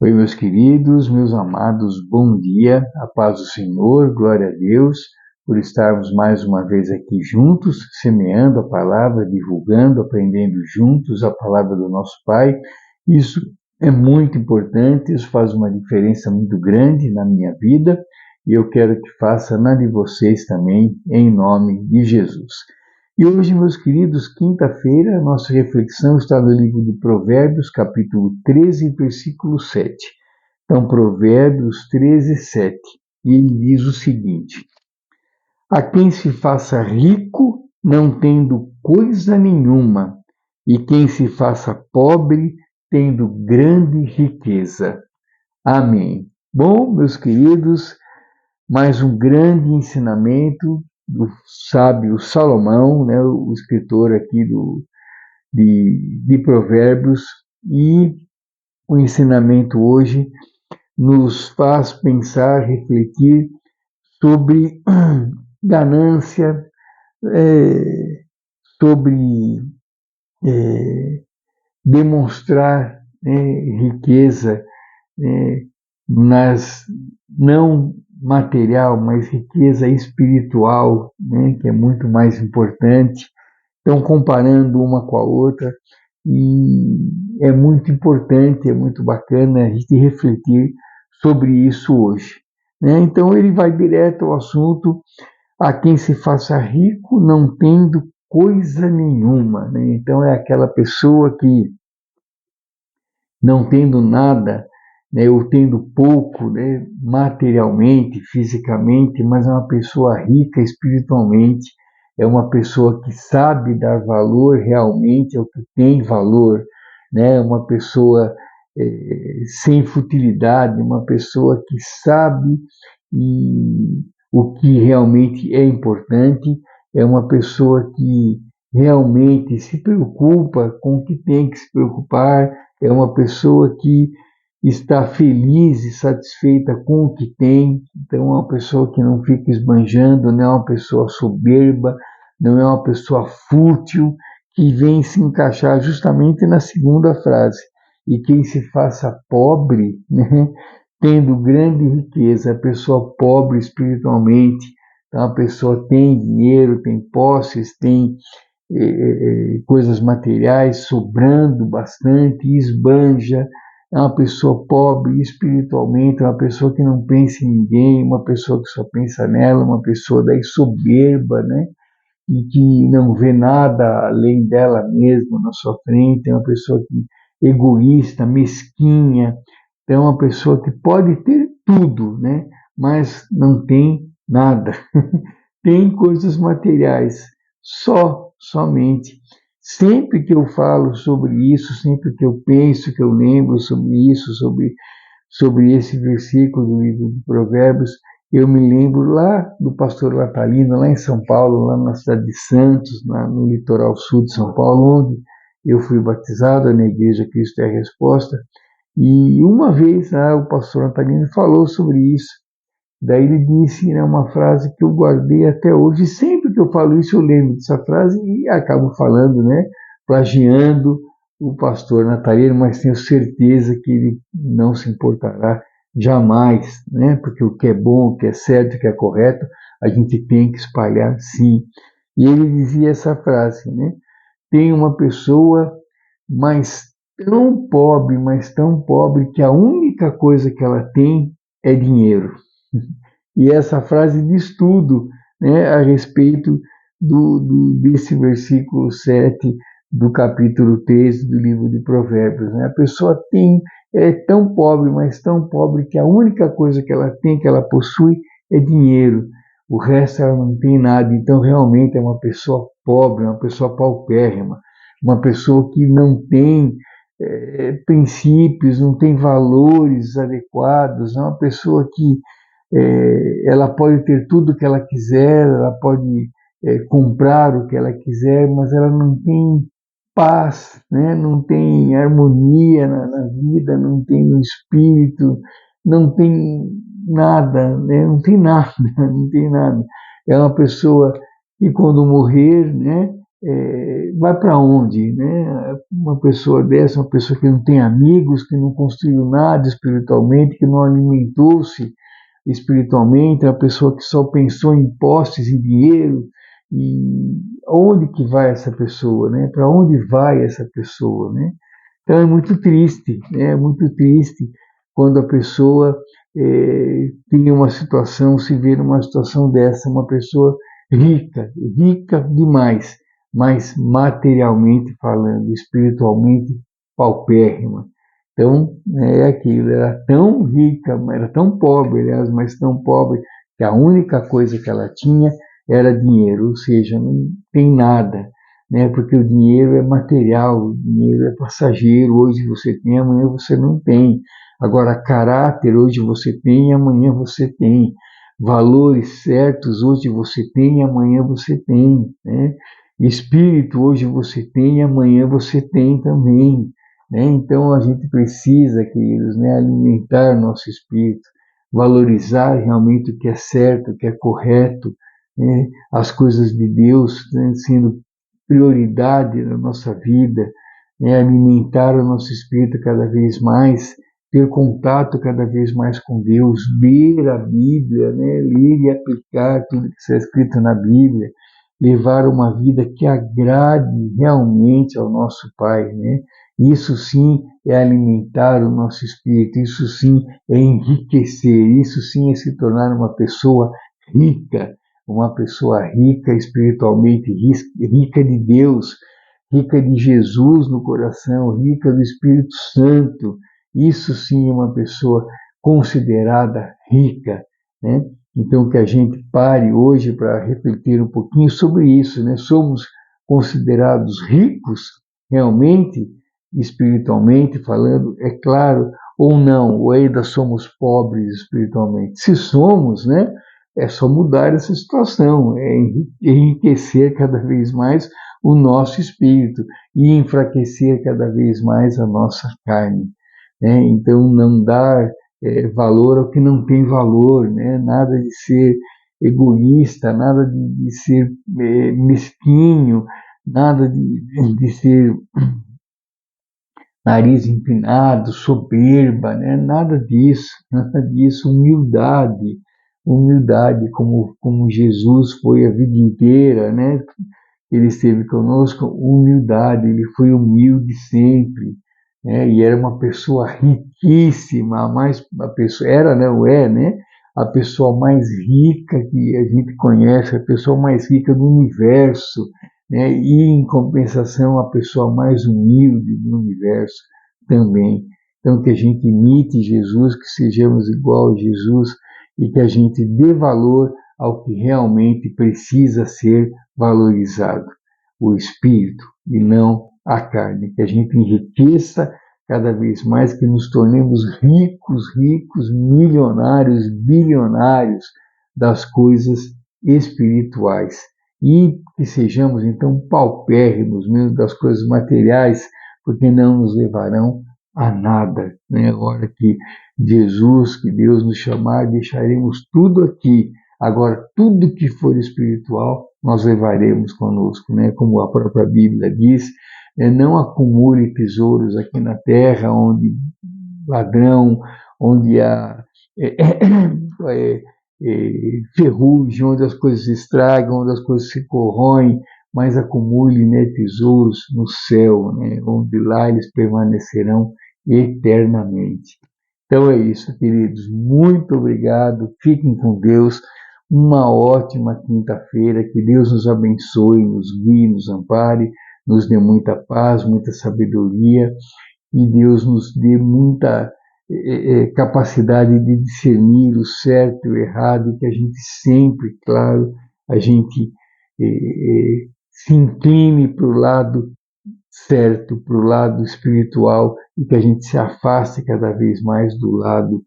Oi, meus queridos, meus amados, bom dia, a paz do Senhor, glória a Deus, por estarmos mais uma vez aqui juntos, semeando a palavra, divulgando, aprendendo juntos a palavra do nosso Pai. Isso é muito importante, isso faz uma diferença muito grande na minha vida e eu quero que faça na de vocês também, em nome de Jesus. E hoje, meus queridos, quinta-feira, a nossa reflexão está no livro de Provérbios, capítulo 13, versículo 7. Então, Provérbios 13, 7. E ele diz o seguinte: a quem se faça rico, não tendo coisa nenhuma, e quem se faça pobre, tendo grande riqueza. Amém. Bom, meus queridos, mais um grande ensinamento do sábio Salomão, né, o escritor aqui de Provérbios, e o ensinamento hoje nos faz pensar, refletir sobre ganância, sobre demonstrar riqueza nas não material, mas riqueza espiritual, que é muito mais importante. Então, comparando uma com a outra, e é muito importante, é muito bacana a gente refletir sobre isso hoje. Então, ele vai direto ao assunto: a quem se faça rico não tendo coisa nenhuma. Então, é aquela pessoa que, não tendo nada, ou tendo pouco, materialmente, fisicamente, mas é uma pessoa rica espiritualmente, é uma pessoa que sabe dar valor realmente ao que tem valor, uma pessoa sem futilidade, uma pessoa que sabe o que realmente é importante, é uma pessoa que realmente se preocupa com o que tem que se preocupar, é uma pessoa que está feliz e satisfeita com o que tem. Então, é uma pessoa que não fica esbanjando, não é uma pessoa soberba, não é uma pessoa fútil, que vem se encaixar justamente na segunda frase: e quem se faça pobre, tendo grande riqueza. A pessoa pobre espiritualmente, então a pessoa tem dinheiro, tem posses, tem coisas materiais sobrando bastante, esbanja. É uma pessoa pobre espiritualmente, é uma pessoa que não pensa em ninguém, uma pessoa que só pensa nela, uma pessoa daí soberba, e que não vê nada além dela mesma na sua frente, é uma pessoa egoísta, mesquinha. Então, é uma pessoa que pode ter tudo, mas não tem nada. Tem coisas materiais, somente. Sempre que eu falo sobre isso, sempre que eu penso, que eu lembro sobre isso, sobre esse versículo do livro de Provérbios, eu me lembro lá do pastor Latalino, lá em São Paulo, lá na cidade de Santos, no litoral sul de São Paulo, onde eu fui batizado na Igreja Cristo é a Resposta. E uma vez o pastor Natalino falou sobre isso. Daí ele disse, uma frase que eu guardei até hoje. Sempre que eu falo isso, eu lembro dessa frase e acabo falando, plagiando o pastor Natalino, mas tenho certeza que ele não se importará jamais, porque o que é bom, o que é certo, o que é correto, a gente tem que espalhar sim. E ele dizia essa frase, tem uma pessoa mas tão pobre, que a única coisa que ela tem é dinheiro. E essa frase diz tudo, a respeito desse versículo 7 do capítulo 13 do livro de Provérbios. A pessoa é tão pobre, mas tão pobre, que a única coisa que ela tem, que ela possui, é dinheiro. O resto ela não tem nada. Então, realmente, é uma pessoa pobre, uma pessoa paupérrima, uma pessoa que não tem princípios, não tem valores adequados, é uma pessoa que ela pode ter tudo o que ela quiser, ela pode comprar o que ela quiser, mas ela não tem paz, não tem harmonia na vida, não tem no espírito, não tem nada, não tem nada, não tem nada. É uma pessoa que quando morrer, vai para onde, né? Uma pessoa dessa, uma pessoa que não tem amigos, que não construiu nada espiritualmente, que não alimentou-se espiritualmente, uma pessoa que só pensou em posses e dinheiro, e onde que vai essa pessoa, né? Para onde vai essa pessoa, né? Então é muito triste, né? É muito triste quando a pessoa tem uma situação, se vê numa situação dessa, uma pessoa rica, rica demais, mas materialmente falando, espiritualmente paupérrima. Então, é aquilo, era tão rica, era tão pobre, aliás, mas tão pobre, que a única coisa que ela tinha era dinheiro, ou seja, não tem nada, né? Porque o dinheiro é material, o dinheiro é passageiro, hoje você tem, amanhã você não tem. Agora, caráter, hoje você tem, amanhã você tem. Valores certos, hoje você tem, amanhã você tem, né? Espírito, hoje você tem, amanhã você tem também, né? Então, a gente precisa, queridos, né, alimentar nosso espírito, valorizar realmente o que é certo, o que é correto, né? As coisas de Deus, né, sendo prioridade na nossa vida, né? Alimentar o nosso espírito cada vez mais, ter contato cada vez mais com Deus, ler a Bíblia, né? Ler e aplicar tudo que está escrito na Bíblia, levar uma vida que agrade realmente ao nosso Pai, né? Isso sim é alimentar o nosso espírito, isso sim é enriquecer, isso sim é se tornar uma pessoa rica espiritualmente, rica de Deus, rica de Jesus no coração, rica do Espírito Santo. Isso sim é uma pessoa considerada rica, né? Então que a gente pare hoje para refletir um pouquinho sobre isso, né? Somos considerados ricos realmente, espiritualmente falando, é claro, ou não, ou ainda somos pobres espiritualmente. Se somos, né? É só mudar essa situação, é enriquecer cada vez mais o nosso espírito e enfraquecer cada vez mais a nossa carne, né? Então, não dar valor ao que não tem valor, né? Nada de ser egoísta, nada de ser mesquinho, nada de ser nariz empinado, soberba, né? Nada disso, humildade, humildade como Jesus foi a vida inteira, né? Ele esteve conosco, humildade, ele foi humilde sempre, né? E era uma pessoa riquíssima, a pessoa era, né? O é, né? A pessoa mais rica que a gente conhece, a pessoa mais rica do universo, né? E em compensação a pessoa mais humilde do universo também. Então que a gente imite Jesus, que sejamos igual a Jesus e que a gente dê valor ao que realmente precisa ser valorizado, o espírito e não a carne, que a gente enriqueça cada vez mais, que nos tornemos ricos, ricos, milionários, bilionários das coisas espirituais e que sejamos então paupérrimos mesmo das coisas materiais, porque não nos levarão a nada, né? A hora que Jesus, que Deus nos chamar, deixaremos tudo aqui. Agora, tudo que for espiritual, nós levaremos conosco, né? Como a própria Bíblia diz, não acumule tesouros aqui na terra, onde ladrão, onde há ferrugem, onde as coisas se estragam, onde as coisas se corroem, mas acumule, né, tesouros no céu, né? Onde lá eles permanecerão eternamente. Então é isso, queridos. Muito obrigado. Fiquem com Deus. Uma ótima quinta-feira. Que Deus nos abençoe, nos guie, nos ampare, nos dê muita paz, muita sabedoria e Deus nos dê muita capacidade de discernir o certo e o errado e que a gente sempre, claro, a gente se incline para o lado certo, para o lado espiritual e que a gente se afaste cada vez mais do lado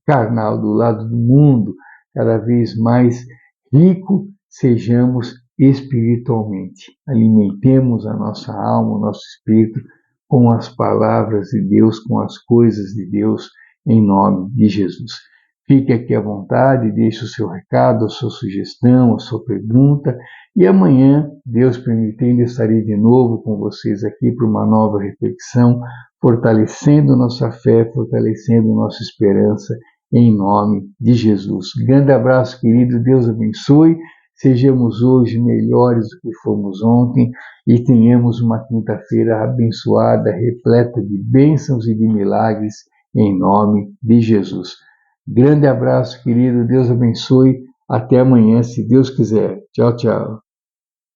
carnal, do lado do mundo, cada vez mais rico sejamos espiritualmente. Alimentemos a nossa alma, o nosso espírito com as palavras de Deus, com as coisas de Deus, em nome de Jesus. Fique aqui à vontade, deixe o seu recado, a sua sugestão, a sua pergunta, E amanhã, Deus permitindo, estarei de novo com vocês aqui para uma nova reflexão, fortalecendo nossa fé, fortalecendo nossa esperança, em nome de Jesus. Grande abraço, querido, Deus abençoe, sejamos hoje melhores do que fomos ontem e tenhamos uma quinta-feira abençoada, repleta de bênçãos e de milagres, em nome de Jesus. Grande abraço, querido, Deus abençoe, até amanhã, se Deus quiser. Tchau, tchau.